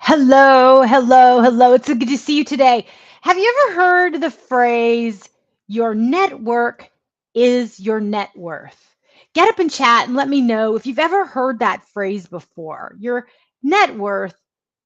Hello, hello, hello. It's so good to see you today. Have you ever heard the phrase, your network is your net worth? Get up and chat and let me know if you've ever heard that phrase before. Your net worth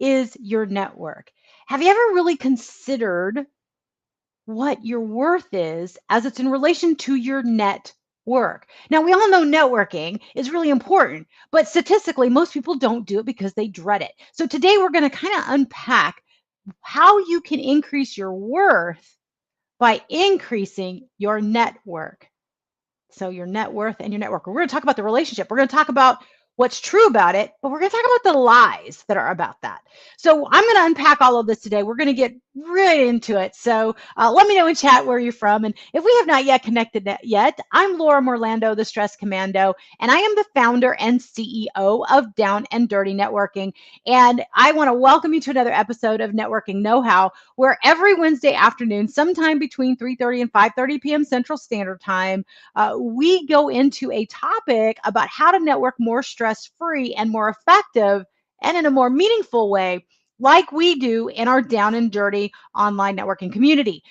is your network. Have you ever really considered what your worth is as it's in relation to your net work? Now, we all know networking is really important, but statistically, most people don't do it because they dread it. So, today we're going to kind of unpack how you can increase your worth by increasing your network. So your net worth and your network. We're going to talk about the relationship. We're going to talk about what's true about it, but we're going to talk about the lies that are about that. So I'm going to unpack all of this today. We're going to get right into it. So let me know in chat where you're from. And if we have not yet connected yet, I'm Laura Morlando, the Stress Commando, and I am the founder and CEO of Down and Dirty Networking. And I want to welcome you to another episode of Networking Know-How, where every Wednesday afternoon, sometime between 3:30 and 5:30 p.m. Central Standard Time, we go into a topic about how to network more stress free and more effective and in a more meaningful way, like we do in our down and dirty online networking community.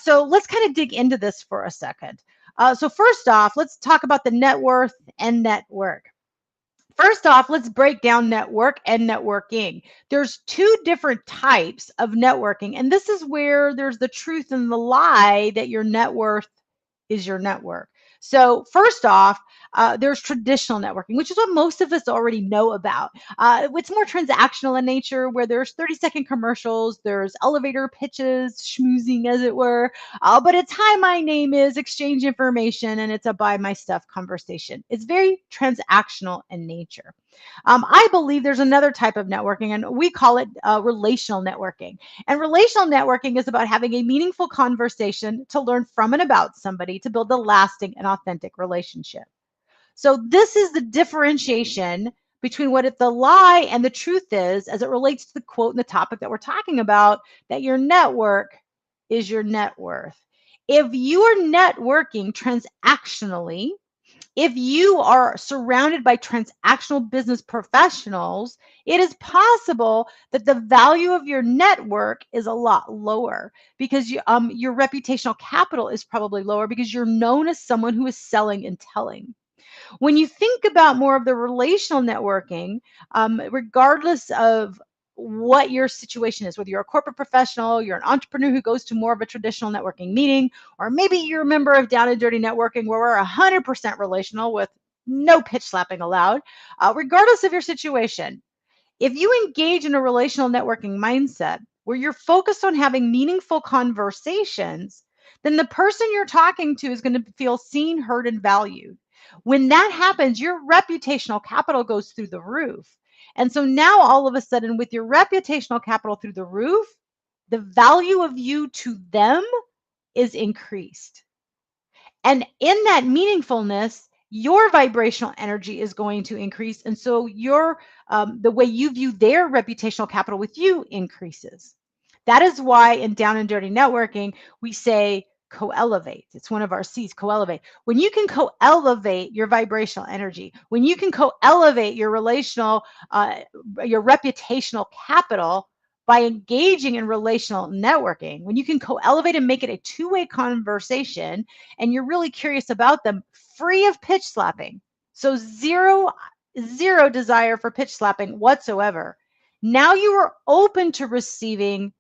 So let's kind of dig into this for a second. So, first off, let's talk about the net worth and network. First off, let's break down network and networking. There's two different types of networking, and this is where there's the truth and the lie that your net worth is your network. So, first off, there's traditional networking, which is what most of us already know about. It's more transactional in nature, where there's 30-second commercials, there's elevator pitches, schmoozing, as it were. But it's hi, my name is, exchange information, and it's a buy my stuff conversation. It's very transactional in nature. I believe there's another type of networking, and we call it relational networking. And relational networking is about having a meaningful conversation to learn from and about somebody to build a lasting and authentic relationship. So, this is the differentiation between what the lie and the truth is as it relates to the quote and the topic that we're talking about, that your network is your net worth. If you are networking transactionally, if you are surrounded by transactional business professionals, it is possible that the value of your network is a lot lower because your reputational capital is probably lower because you're known as someone who is selling and telling. When you think about more of the relational networking, regardless of what your situation is, whether you're a corporate professional, you're an entrepreneur who goes to more of a traditional networking meeting, or maybe you're a member of Down and Dirty Networking where we're 100% relational with no pitch slapping allowed, regardless of your situation, if you engage in a relational networking mindset where you're focused on having meaningful conversations, then the person you're talking to is going to feel seen, heard, and valued. When that happens, your reputational capital goes through the roof. And so now, all of a sudden, with your reputational capital through the roof, the value of you to them is increased. And in that meaningfulness, your vibrational energy is going to increase. And so your the way you view their reputational capital with you increases. That is why in Down and Dirty Networking, we say co-elevate. It's one of our C's, co-elevate. When you can co-elevate your vibrational energy, when you can co-elevate your relational, your reputational capital by engaging in relational networking, when you can co-elevate and make it a two-way conversation, and you're really curious about them, free of pitch slapping. So zero desire for pitch slapping whatsoever. Now you are open to receiving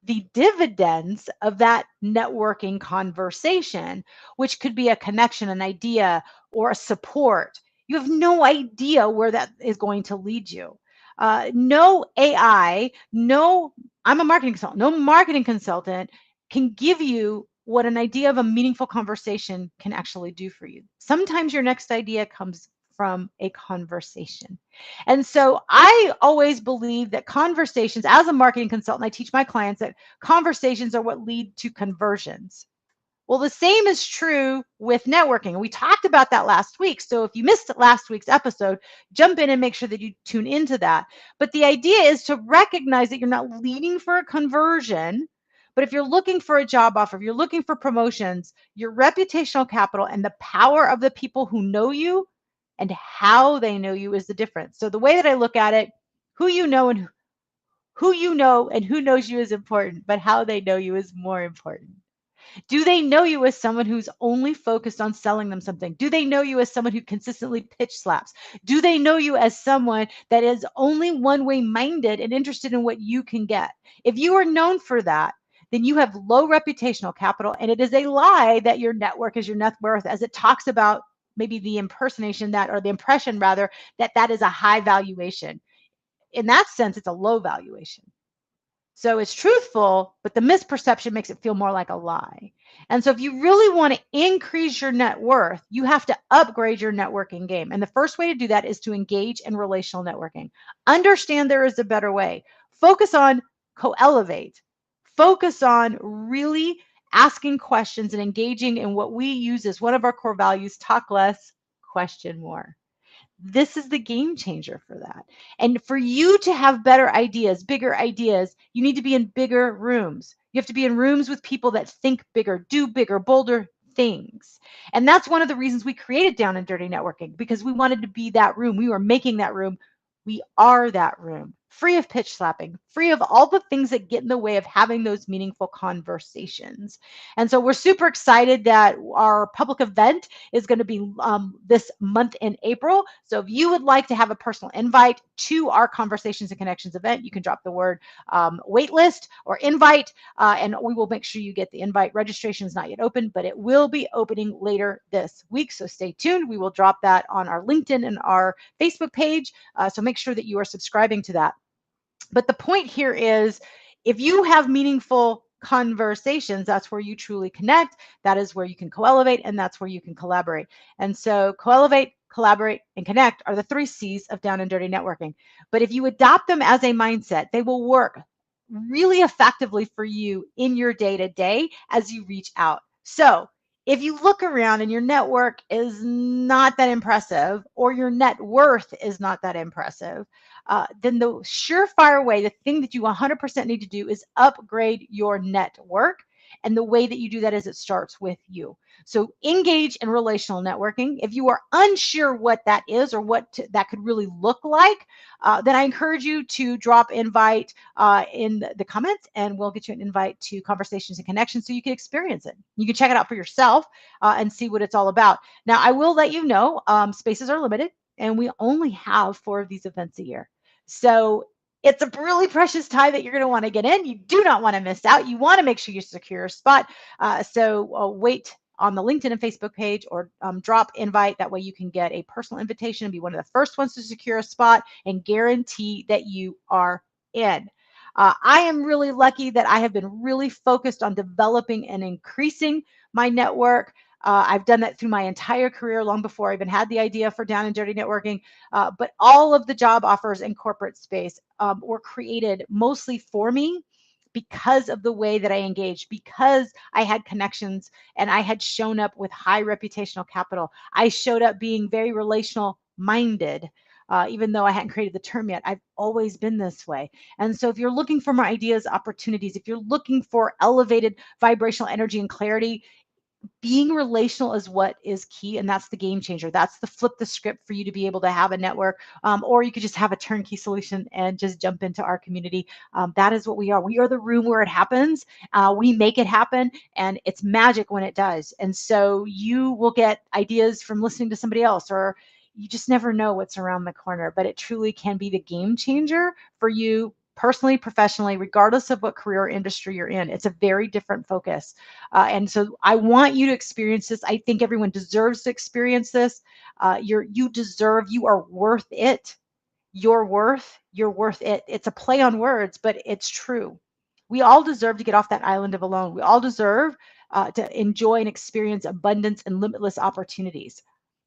the dividends of that networking conversation, which could be a connection, an idea, or a support. You have no idea where that is going to lead you. No AI, no, I'm a marketing consultant, no marketing consultant can give you what an idea of a meaningful conversation can actually do for you. Sometimes your next idea comes from a conversation. And so I always believe that conversations, as a marketing consultant, I teach my clients that conversations are what lead to conversions. Well, the same is true with networking. We talked about that last week. So if you missed last week's episode, jump in and make sure that you tune into that. But the idea is to recognize that you're not leading for a conversion. But if you're looking for a job offer, if you're looking for promotions, your reputational capital and the power of the people who know you and how they know you is the difference. So the way that I look at it, who you know and Who you know and who knows you is important, but how they know you is more important. Do they know you as someone who's only focused on selling them something? Do they know you as someone who consistently pitch slaps? Do they know you as someone that is only one way minded and interested in what you can get? If you are known for that, then you have low reputational capital. And it is a lie that your network is your net worth, as it talks about maybe the impersonation that, or the impression rather, that that is a high valuation. In that sense, it's a low valuation. So it's truthful, but the misperception makes it feel more like a lie. And so if you really want to increase your net worth, you have to upgrade your networking game. And the first way to do that is to engage in relational networking. Understand there is a better way. Focus on co-elevate. Focus on really asking questions and engaging in what we use as one of our core values: talk less, question more. This is the game changer for that. And for you to have better ideas, bigger ideas, you need to be in bigger rooms. You have to be in rooms with people that think bigger, do bigger, bolder things. And that's one of the reasons we created Down and Dirty Networking, because we wanted to be that room. We were making that room. We are that room, free of pitch slapping, free of all the things that get in the way of having those meaningful conversations. And so we're super excited that our public event is going to be this month in April. So if you would like to have a personal invite to our Conversations and Connections event, you can drop the word waitlist or invite, and we will make sure you get the invite. Registration is not yet open, but it will be opening later this week. So stay tuned. We will drop that on our LinkedIn and our Facebook page. So make sure that you are subscribing to that. But the point here is, if you have meaningful conversations, that's where you truly connect. That is where you can co-elevate, and that's where you can collaborate. And so co-elevate, collaborate, and connect are the 3 C's of Down and Dirty Networking. But if you adopt them as a mindset, they will work really effectively for you in your day-to-day as you reach out. So if you look around and your network is not that impressive, or your net worth is not that impressive, then the surefire way, the thing that you 100% need to do, is upgrade your network. And the way that you do that is it starts with you. So engage in relational networking. If you are unsure what that is, or what that could really look like, then I encourage you to drop invite in the comments, and we'll get you an invite to Conversations and Connections so you can experience it. You can check it out for yourself and see what it's all about. Now, I will let you know, spaces are limited, and we only have 4 of these events a year. So it's a really precious time that you're going to want to get in. You do not want to miss out. You want to make sure you secure a spot. So wait on the LinkedIn and Facebook page, or drop invite. That way you can get a personal invitation and be one of the first ones to secure a spot and guarantee that you are in. I am really lucky that I have been really focused on developing and increasing my network. I've done that through my entire career, long before I even had the idea for Down and Dirty Networking. But all of the job offers in corporate space were created mostly for me because of the way that I engaged, because I had connections and I had shown up with high reputational capital. I showed up being very relational minded. Even though I hadn't created the term yet, I've always been this way. And so if you're looking for more ideas, opportunities, if you're looking for elevated vibrational energy and clarity, being relational is what is key, and that's the game changer. That's the flip the script for you to be able to have a network, or you could just have a turnkey solution and just jump into our community. That is what we are. We are the room where it happens. We make it happen, and it's magic when it does. And so you will get ideas from listening to somebody else, or you just never know what's around the corner, but it truly can be the game changer for you personally, professionally, regardless of what career or industry you're in. It's a very different focus. And so I want you to experience this. I think everyone deserves to experience this. You are worth it. You're worth it. It's a play on words, but it's true. We all deserve to get off that island of alone. We all deserve to enjoy and experience abundance and limitless opportunities.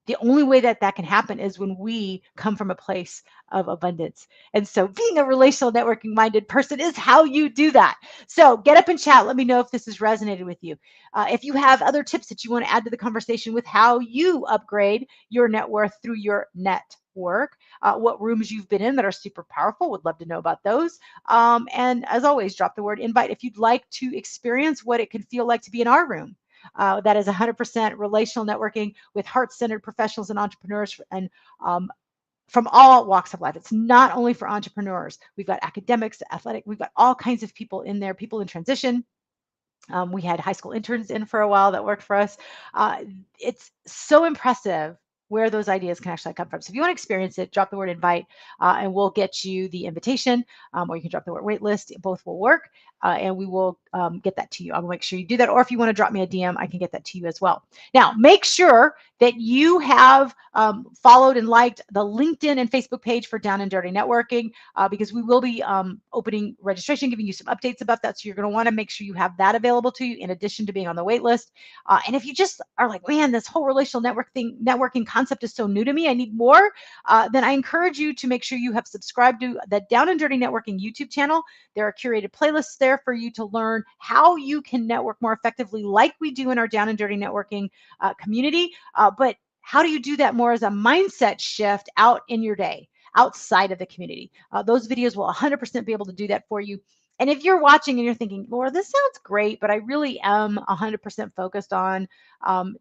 The only way that that can happen is when we come from a place of abundance. And so being a relational networking minded person is how you do that. So get up and chat. Let me know if this has resonated with you. If you have other tips that you want to add to the conversation with how you upgrade your net worth through your network, what rooms you've been in that are super powerful, would love to know about those. And as always, drop the word invite if you'd like to experience what it can feel like to be in our room. That is 100% relational networking with heart-centered professionals and entrepreneurs, and from all walks of life. It's not only for entrepreneurs. We've got academics, athletic, we've got all kinds of people in there, people in transition. We had high school interns in for a while that worked for us. It's so impressive where those ideas can actually come from. So if you want to experience it, drop the word invite and we'll get you the invitation, or you can drop the word wait list. Both will work and we will get that to you. I'll make sure you do that. Or if you want to drop me a DM, I can get that to you as well. Now, make sure that you have followed and liked the LinkedIn and Facebook page for Down and Dirty Networking because we will be opening registration, giving you some updates about that. So you're going to want to make sure you have that available to you in addition to being on the wait list. And if you just are like, man, this whole relational networking concept is so new to me, I need more, then I encourage you to make sure you have subscribed to the Down and Dirty Networking YouTube channel. There are curated playlists there for you to learn how you can network more effectively like we do in our Down and Dirty Networking community. But how do you do that more as a mindset shift out in your day, outside of the community? Those videos will 100% be able to do that for you. And if you're watching and you're thinking, Laura, this sounds great, but I really am 100% focused on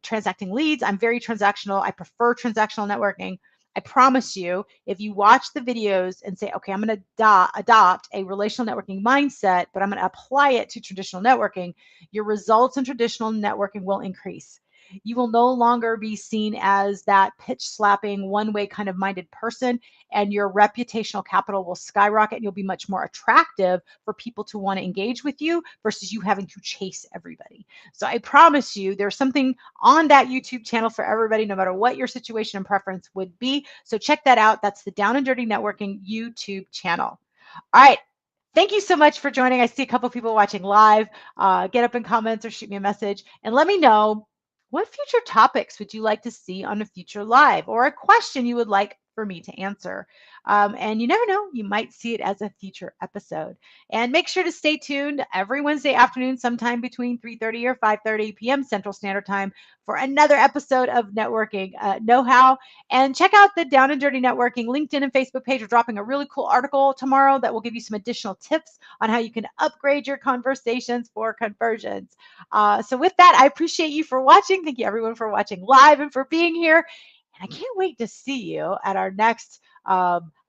transacting leads. I'm very transactional. I prefer transactional networking. I promise you, if you watch the videos and say, okay, I'm going to adopt a relational networking mindset, but I'm going to apply it to traditional networking, your results in traditional networking will increase. You will no longer be seen as that pitch slapping, one way kind of minded person, and your reputational capital will skyrocket. And you'll be much more attractive for people to want to engage with you versus you having to chase everybody. So I promise you, there's something on that YouTube channel for everybody, no matter what your situation and preference would be. So check that out. That's the Down and Dirty Networking YouTube channel. All right. Thank you so much for joining. I see a couple people watching live. Get up in comments or shoot me a message and let me know, what future topics would you like to see on a future live, or a question you would like for me to answer? And you never know, you might see it as a future episode. And make sure to stay tuned every Wednesday afternoon, sometime between 3:30 or 5:30 p.m. Central Standard Time, for another episode of Networking Know-How. And check out the Down and Dirty Networking LinkedIn and Facebook page. We're dropping a really cool article tomorrow that will give you some additional tips on how you can upgrade your conversations for conversions. So with that, I appreciate you for watching. Thank you everyone for watching live and for being here. And I can't wait to see you at our next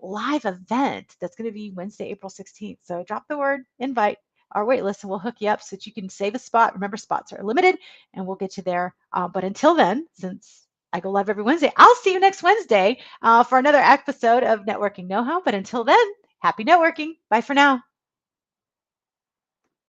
live event. That's going to be Wednesday, April 16th. So drop the word invite our wait list and we'll hook you up so that you can save a spot. Remember, spots are limited and we'll get you there. But until then, since I go live every Wednesday, I'll see you next Wednesday for another episode of Networking Know-How. But until then, happy networking. Bye for now.